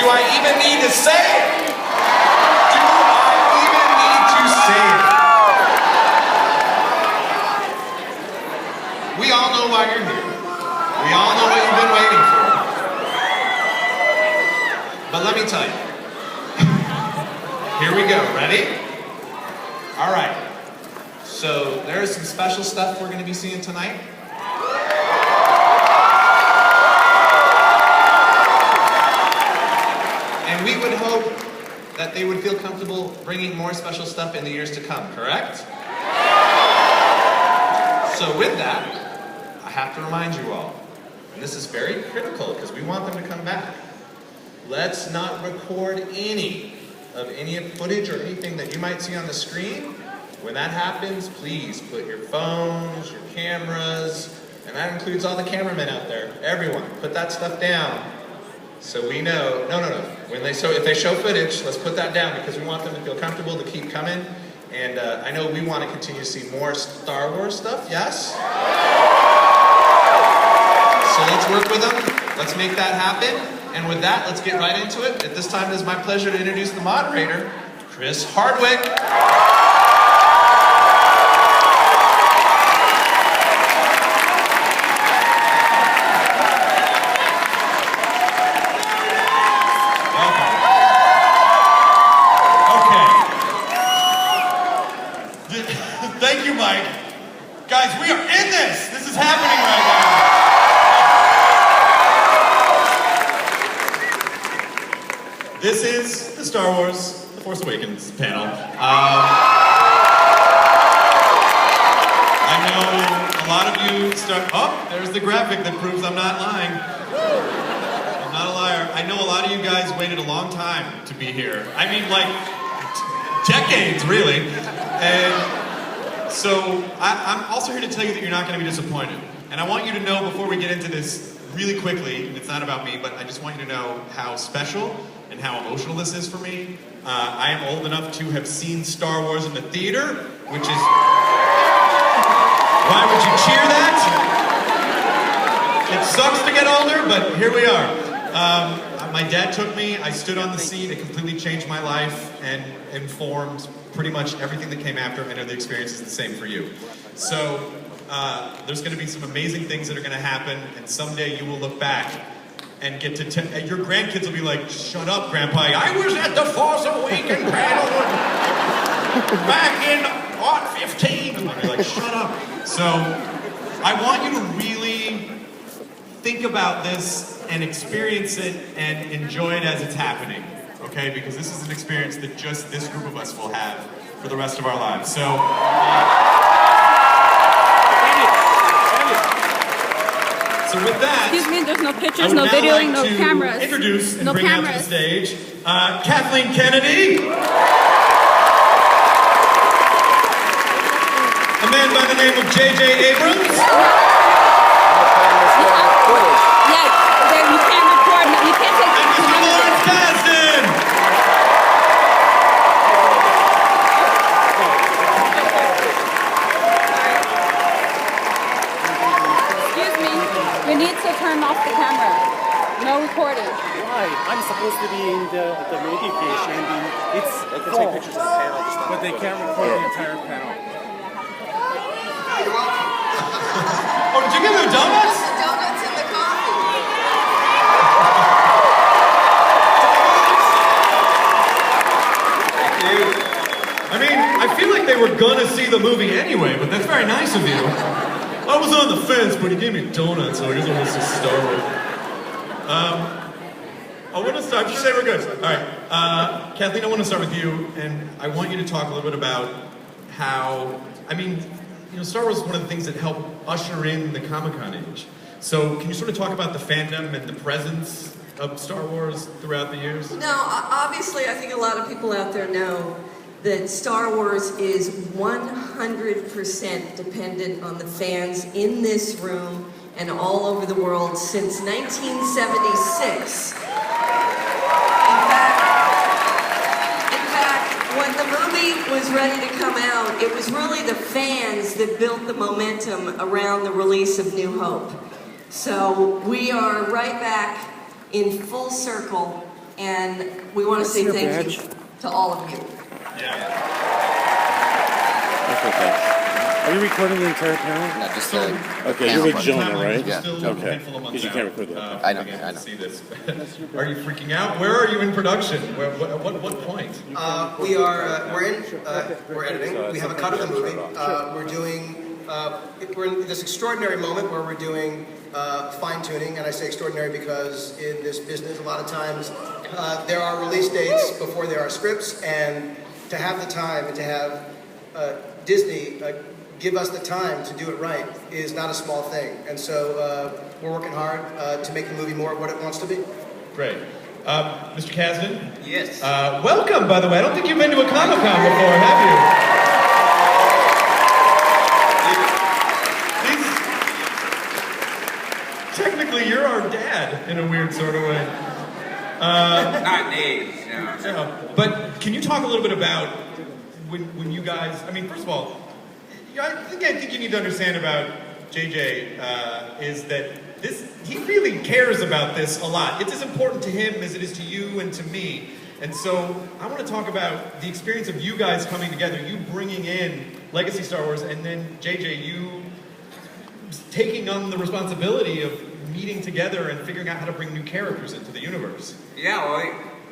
Do I even need to say it? Do I even need to say it? We all know why you're here. We all know what you've been waiting for. But let me tell you. Here we go. Ready? All right. So there is some special stuff we're going to be seeing tonight. And we would hope that they would feel comfortable bringing more special stuff in the years to come, correct? So with that, I have to remind you all, and this is very critical because we want them to come back. Let's not record any footage or anything that you might see on the screen. When that happens, please put your phones, your cameras, and that includes all the cameramen out there. Everyone, put that stuff down. So we know, no. If they show footage, let's put that down because we want them to feel comfortable to keep coming. And I know we want to continue to see more Star Wars stuff, yes? So let's work with them. Let's make that happen. And with that, let's get right into it. At this time, it is my pleasure to introduce the moderator, Chris Hardwick. Thank you, Mike. Guys, we are in this. This is happening right now. This is the Star Wars, the Force Awakens panel. I know a lot of you oh, there's the graphic that proves I'm not lying. I'm not a liar. I know a lot of you guys waited a long time to be here. I mean, like, decades, really. And so I'm also here to tell you that you're not going to be disappointed. And I want you to know before we get into this really quickly, and it's not about me, but I just want you to know how special and how emotional this is for me. I am old enough to have seen Star Wars in the theater, which is... Why would you cheer that? It sucks to get older, but here we are. My dad took me, I stood on the seat, it completely changed my life and informed pretty much everything that came after. I know the experience is the same for you. So there's going to be some amazing things that are going to happen, and someday you will look back and get to your grandkids will be like, "Shut up, Grandpa! I was at the Force Awakens panel back in 15." And you're like, "Shut up!" So I want you to really think about this and experience it and enjoy it as it's happening. Okay, because this is an experience that just this group of us will have for the rest of our lives. So, with that, excuse me, there's no pictures, no videoing, no cameras. Introduce and no bring cameras. out to the stage Kathleen Kennedy, a man by the name of J.J. Abrams. You can't record, you can't take pictures. You need to turn off the camera. No recording. Why? I'm supposed to be in the medication and it's They can take pictures of the panel, just not but they can't record the entire panel. Oh, did you get the donuts? The donuts and the coffee. I mean, I feel like they were gonna see the movie anyway, but that's very nice of you. I was on the fence, but he gave me donuts, so I guess I want to start with. I want to start, just say we're good. All right, Kathleen, I want to start with you, and I want you to talk a little bit about how, I mean, you know, Star Wars is one of the things that helped usher in the Comic-Con age. So can you sort of talk about the fandom and the presence of Star Wars throughout the years? Now, obviously, I think a lot of people out there know that Star Wars is 100% dependent on the fans in this room and all over the world since 1976. In fact, when the movie was ready to come out, it was really the fans that built the momentum around the release of New Hope. So we are right back in full circle And we want to say thank you to all of you. Okay. Are you recording the entire panel? No, just Okay, you're with Jonah, right? Yeah. Still Okay. a handful of months Because you can't record that. out, I know, being I able know. to see this. Are you freaking out? Where are you in production? What point? We're editing. We have a cut of the movie. We're in this extraordinary moment where we're doing fine tuning, and I say extraordinary because in this business, a lot of times there are release dates before there are scripts, and to have the time and to have Disney give us the time to do it right is not a small thing. And so we're working hard to make the movie more of what it wants to be. Great. Mr. Kasdan? Yes. Welcome, by the way. I don't think you've been to a Comic-Con before, have you? Technically, you're our dad in a weird sort of way. Not age, no. No. But can you talk a little bit about when you guys, I mean, first of all, I think you need to understand about JJ is that he really cares about this a lot. It's as important to him as it is to you and to me. And so I want to talk about the experience of you guys coming together, you bringing in Legacy Star Wars, and then JJ, you taking on the responsibility of meeting together and figuring out how to bring new characters into the universe. Yeah, well,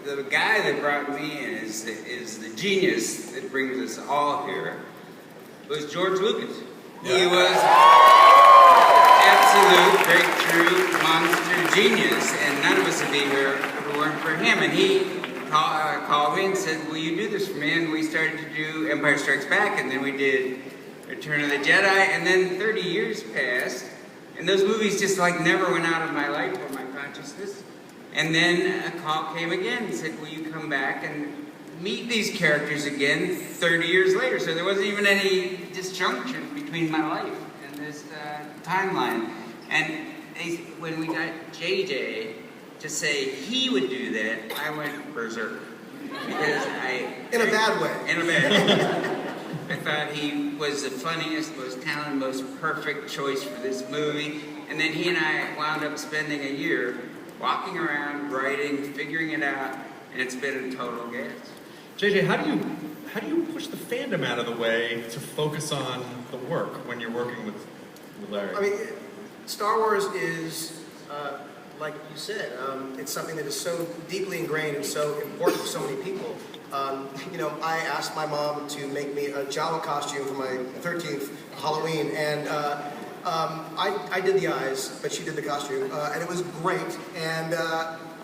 the guy that brought me in is the genius that brings us all here. Was George Lucas. He was absolute breakthrough monster genius, and none of us would be here if it weren't for him. And he called me and said, "Will you do this for me?" And we started to do Empire Strikes Back, and then we did Return of the Jedi, and then 30 years passed, and those movies just like never went out of my life or my consciousness. And then a call came again and said, "Will you come back and meet these characters again 30 years later?" So there wasn't even any disjunction between my life and this timeline. And when we got JJ to say he would do that, I went berserk. Because In a bad way. In a bad way. I thought he was the funniest, most talented, most perfect choice for this movie. And then he and I wound up spending a year walking around, writing, figuring it out, and it's been a total gas. JJ, how do you push the fandom out of the way to focus on the work when you're working with Larry? I mean, Star Wars is, like you said, it's something that is so deeply ingrained and so important to so many people. You know, I asked my mom to make me a Jawa costume for my 13th Halloween, and I did the eyes, but she did the costume, and it was great. And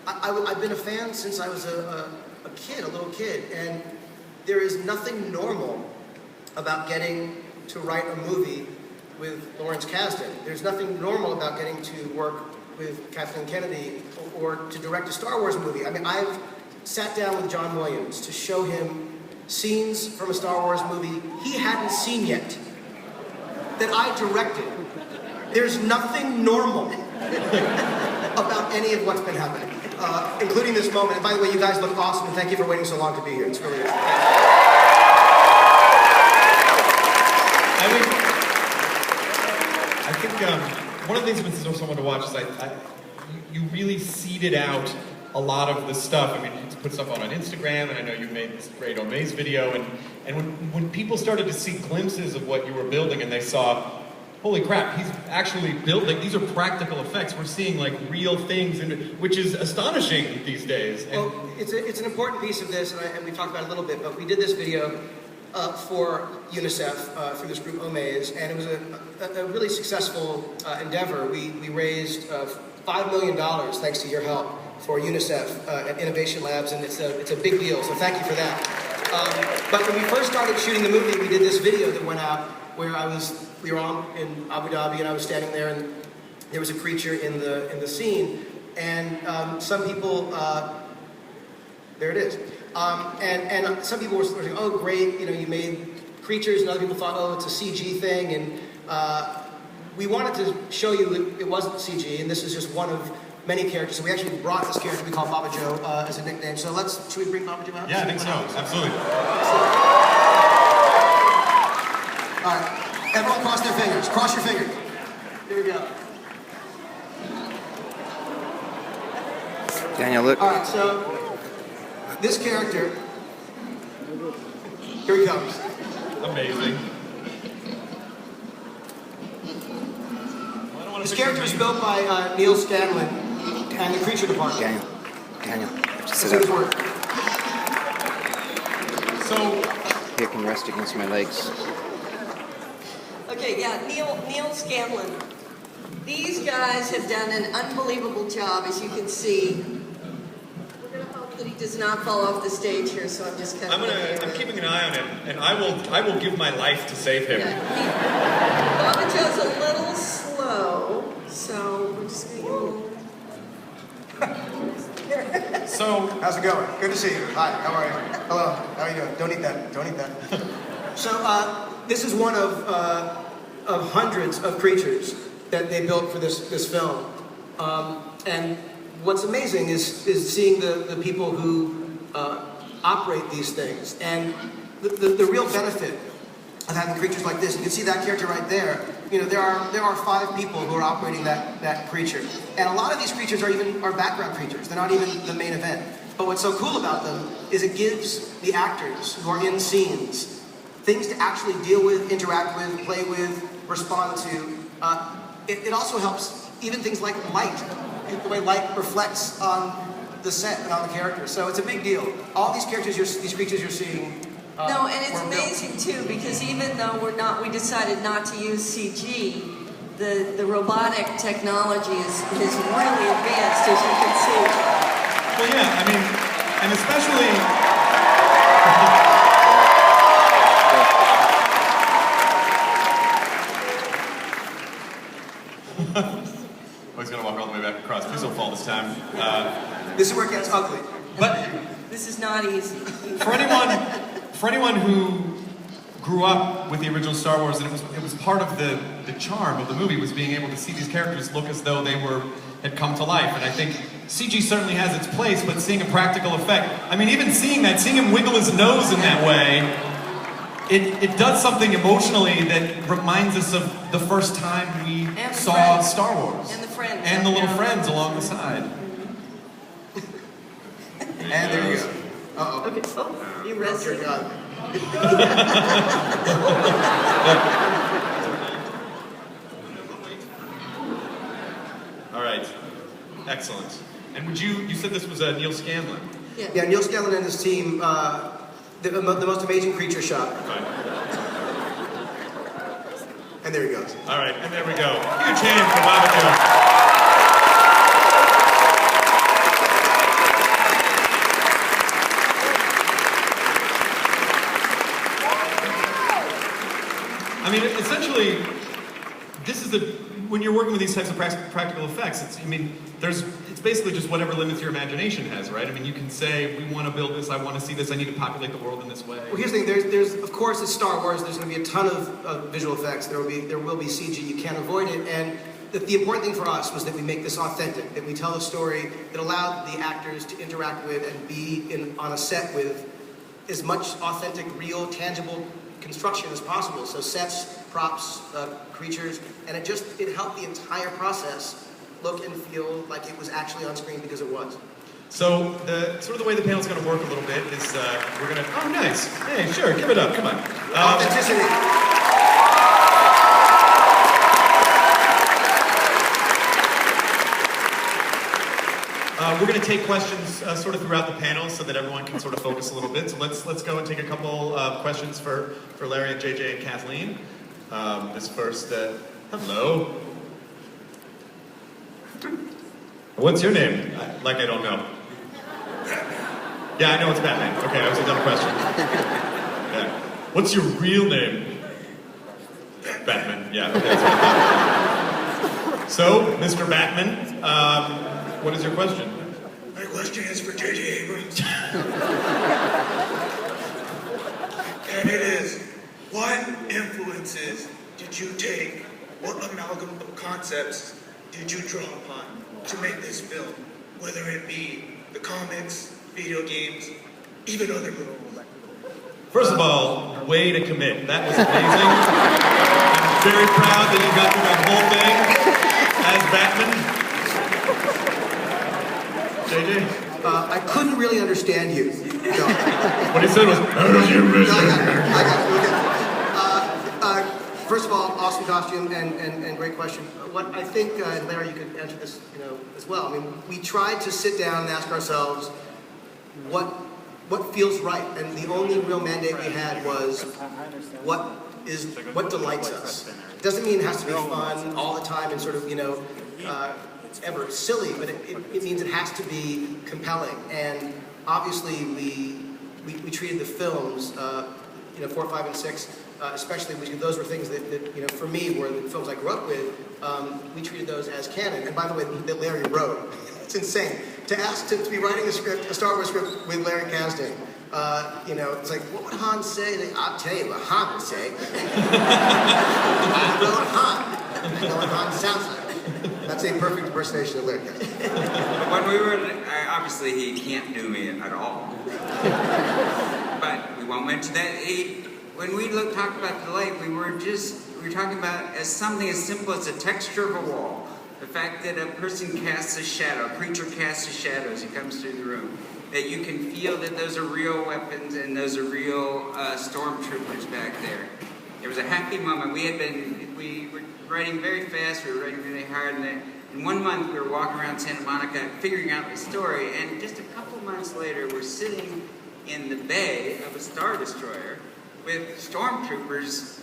I've been a fan since I was a little kid, and there is nothing normal about getting to write a movie with Lawrence Kasdan. There's nothing normal about getting to work with Kathleen Kennedy or to direct a Star Wars movie. I mean, I've sat down with John Williams to show him scenes from a Star Wars movie he hadn't seen yet, that I directed. There's nothing normal about any of what's been happening, including this moment. And by the way, you guys look awesome, and thank you for waiting so long to be here. It's really I think one of the things that's so fun to watch is you really seeded out a lot of the stuff. I mean, you put stuff on Instagram, and I know you made this great Omaze video, and when people started to see glimpses of what you were building and they saw, holy crap, he's actually building, these are practical effects, we're seeing like real things, which is astonishing these days. well, it's an important piece of this, and we talked about it a little bit, but we did this video for UNICEF through this group Omaze, and it was a really successful endeavor. We raised $5 million thanks to your help for UNICEF and Innovation Labs, and it's a big deal, so thank you for that. But when we first started shooting the movie, we did this video that went out where we were on in Abu Dhabi, and I was standing there, and there was a creature in the scene, and some people, there it is. And some people were saying, "Oh, great! You know, you made creatures," and other people thought, "Oh, it's a CG thing." And we wanted to show you it wasn't CG, and this is just one of many characters. So we actually brought this character we call Baba Joe as a nickname. So should we bring Baba Joe out? Yeah, I think so. Absolutely. All right, everyone, cross their fingers. Cross your fingers. Here we go. Daniel, look. All right, so This character, here he comes. Amazing. This character is built by Neil Scanlon and the Creature Department. Daniel, This is his work. So, you can rest against my legs. Okay, yeah, Neil Scanlon. These guys have done an unbelievable job, as you can see. We're gonna hope that he does not fall off the stage here, so I'm just kind of. I'm keeping an eye on him, and I will give my life to save him. Yeah, Babajo's a little slow, so we're just gonna give him So, How's it going? Good to see you. Hi, how are you? Hello, how are you doing? Don't eat that, don't eat that. So, this is one of hundreds of creatures that they built for this film. And what's amazing is seeing the people who operate these things. And the real benefit of having creatures like this, you can see that character right there. You know, there are 5 people who are operating that creature. And a lot of these creatures are background creatures. They're not even the main event. But what's so cool about them is it gives the actors who are in scenes things to actually deal with, interact with, play with, respond to. It also helps even things like light, the way light reflects on the set and on the characters. So it's a big deal. All these characters, these creatures you're seeing. No, and it's amazing too, because even though we decided not to use CG, the robotic technology is really advanced, as you can see. well, yeah, I mean, and especially. Oh, he's gonna walk all the way back across. Please don't fall this time. This is where it gets ugly. But This is not easy. for anyone who grew up with the original Star Wars, and it was part of the charm of the movie, was being able to see these characters look as though they had come to life. And I think CG certainly has its place, but seeing a practical effect, I mean, even seeing him wiggle his nose in that way, it does something emotionally that reminds us of the first time we saw Star Wars. And the friends. And the little friends along the side. And there you go. Uh-oh. Okay, oh, you rested. God. All right, excellent. And you said this was Neil Scanlon? Yeah, Neil Scanlon and his team, the most amazing creature shot. Fine. And there he goes. All right, and there we go. Huge hand for Babajo. I mean, essentially, this is when you're working with these types of practical effects, it's basically just whatever limits your imagination has, right? I mean, you can say, we want to build this, I want to see this, I need to populate the world in this way. Well, here's the thing, there's of course, it's Star Wars, there's going to be a ton of visual effects, there will be CG, you can't avoid it, and the important thing for us was that we make this authentic, that we tell a story that allowed the actors to interact with and be on a set with as much authentic, real, tangible construction as possible. So sets, props, creatures, and it helped the entire process look and feel like it was actually on screen, because it was. So the way the panel's going to work a little bit is we're going to, oh nice, hey sure, give it up, come on. Authenticity. We're going to take questions sort of throughout the panel so that everyone can sort of focus a little bit. So let's go and take a couple questions for Larry and JJ and Kathleen. This first, hello. What's your name? I don't know. Yeah, I know it's Batman. Okay, that was a dumb question. Yeah. What's your real name? Batman. Yeah. Okay, that's what I thought. So, Mr. Batman, what is your question? My question is for J.J. Abrams. And it is, what influences did you take, what amalgam of concepts did you draw upon to make this film? Whether it be the comics, video games, even other movies. First of all, way to commit. That was amazing. I'm very proud that you got through that whole thing as Batman. JJ? I couldn't really understand you. No. What he said was, First of all, awesome costume and great question. What I think, and Larry, you could answer this, as well. I mean, we tried to sit down and ask ourselves what feels right, and the only real mandate we had was what delights us. It doesn't mean it has to be fun all the time and sort of ever silly, but it means it has to be compelling. And obviously, we treated the films, 4, 5, and 6. Especially because those were things that for me were the films I grew up with. We treated those as canon. And by the way, that Larry wrote, it's insane. To ask to be writing a Star Wars script with Larry Kasdan, it's like, what would Han say? I'll tell you what Han would say. I know what Han. I know what Han sounds like. That's a perfect impersonation of Larry Kasdan. When we were, obviously he can't do me at all. But we won't mention that. When we talked about delay, we were talking about as something as simple as the texture of a wall. The fact that a person casts a shadow, a creature casts a shadow as he comes through the room. That you can feel that those are real weapons and those are real stormtroopers back there. There was a happy moment. We were writing very fast, we were writing really hard, and in 1 month we were walking around Santa Monica figuring out the story, and just a couple months later we're sitting in the bay of a Star Destroyer with stormtroopers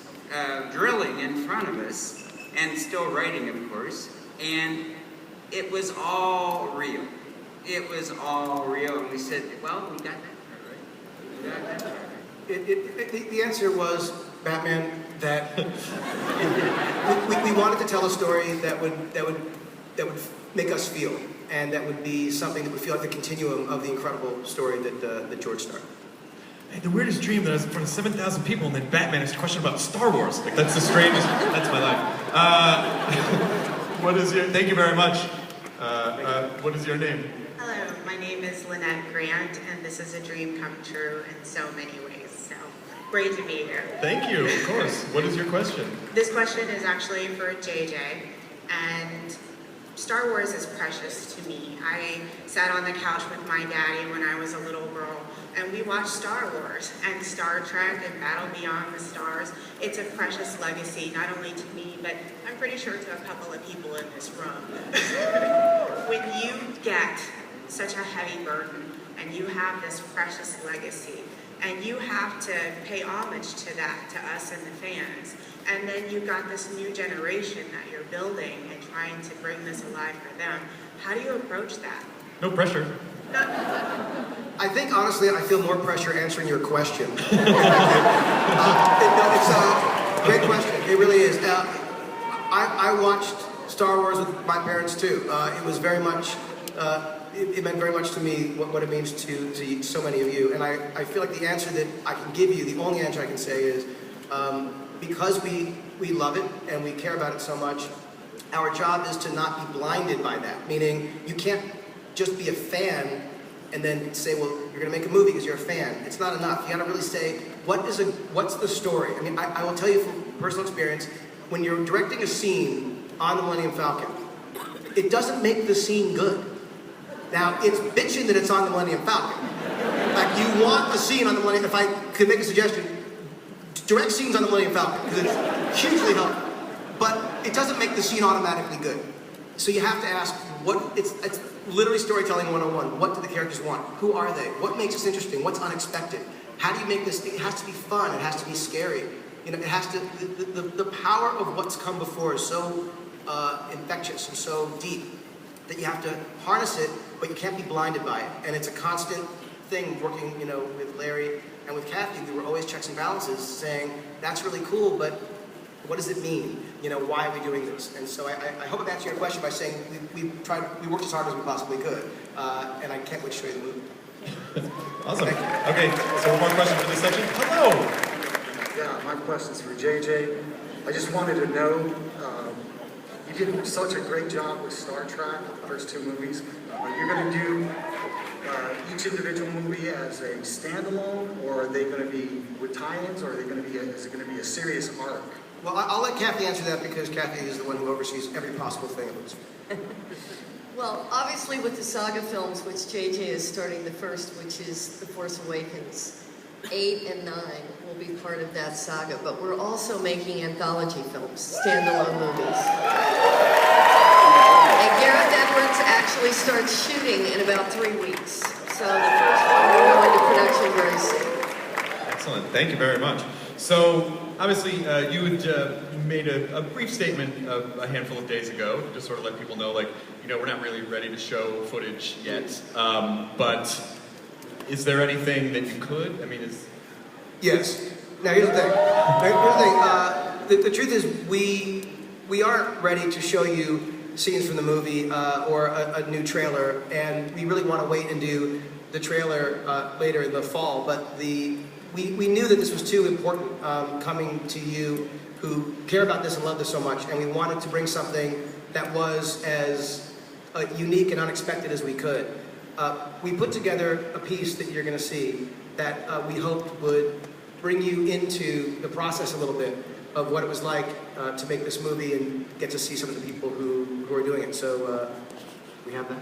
drilling in front of us, and still writing, of course, and it was all real. It was all real, and we said, well, we got that part right. We got that part right. The answer was, Batman, that we wanted to tell a story that would make us feel, and that would be something that would feel like the continuum of the incredible story that George started. I had the weirdest dream that I was in front of 7,000 people and then Batman asked a question about Star Wars. Like, that's the strangest, that's my life. Thank you very much. What is your name? Hello, my name is Lynette Grant, and this is a dream come true in so many ways, so great to be here. Thank you, of course. What is your question? This question is actually for JJ, and Star Wars is precious to me. I sat on the couch with my daddy when I was a little girl, and we watched Star Wars and Star Trek and Battle Beyond the Stars. It's a precious legacy, not only to me, but I'm pretty sure to a couple of people in this room. When you get such a heavy burden and you have this precious legacy, and you have to pay homage to that, to us and the fans, and then you've got this new generation that you're building and trying to bring this alive for them, how do you approach that? No pressure. I think, honestly, I feel more pressure answering your question. It's a great question. It really is. I watched Star Wars with my parents, too. It was very much, it meant very much to me what it means to so many of you. And I feel like the answer that I can give you, the only answer I can say is, because we love it and we care about it so much, our job is to not be blinded by that. Meaning, you can't just be a fan and then say, well, you're going to make a movie because you're a fan. It's not enough. You got to really say, what's the story? I mean, I will tell you from personal experience, when you're directing a scene on the Millennium Falcon, it doesn't make the scene good. Now, it's bitching that it's on the Millennium Falcon. Like, you want the scene on the Millennium, if I could make a suggestion, direct scenes on the Millennium Falcon, because it's hugely helpful. But it doesn't make the scene automatically good. So you have to ask, it's literally storytelling 101. What do the characters want? Who are they? What makes this interesting? What's unexpected? How do you make this thing? It has to be fun. It has to be scary. You know, it has to, the power of what's come before is so infectious and so deep that you have to harness it, but you can't be blinded by it. And it's a constant thing working, you know, with Larry and with Kathy. We were always checks and balances saying, that's really cool, but what does it mean? You know, why are we doing this? And so I hope I've answered your question by saying we worked as hard as we possibly could, and I can't wait to show you the movie. Awesome. Okay, so one more question for this section. Hello. Yeah, my question's for JJ. I just wanted to know, you did such a great job with Star Trek, the first two movies. Are you going to do each individual movie as a standalone, or are they going to be with tie-ins, or are they going to be is it going to be a serious arc? Well, I'll let Kathy answer that because Kathy is the one who oversees every possible thing of this. Well, obviously with the saga films, which JJ is starting the first, which is The Force Awakens, 8 and 9 will be part of that saga, but we're also making anthology films, standalone movies. And Gareth Edwards actually starts shooting in about 3 weeks. So the first one will go into production very soon. Excellent, thank you very much. So, obviously, you had made a brief statement a handful of days ago, to just sort of let people know, like, you know, we're not really ready to show footage yet, but is there anything that you could? I mean, Yes. Now here's the thing. The truth is, we aren't ready to show you scenes from the movie or a new trailer, and we really want to wait and do the trailer later in the fall. But we knew that this was too important coming to you who care about this and love this so much, and we wanted to bring something that was as unique and unexpected as we could. We put together a piece that you're going to see that we hoped would bring you into the process a little bit of what it was like to make this movie and get to see some of the people who are doing it. So we have that.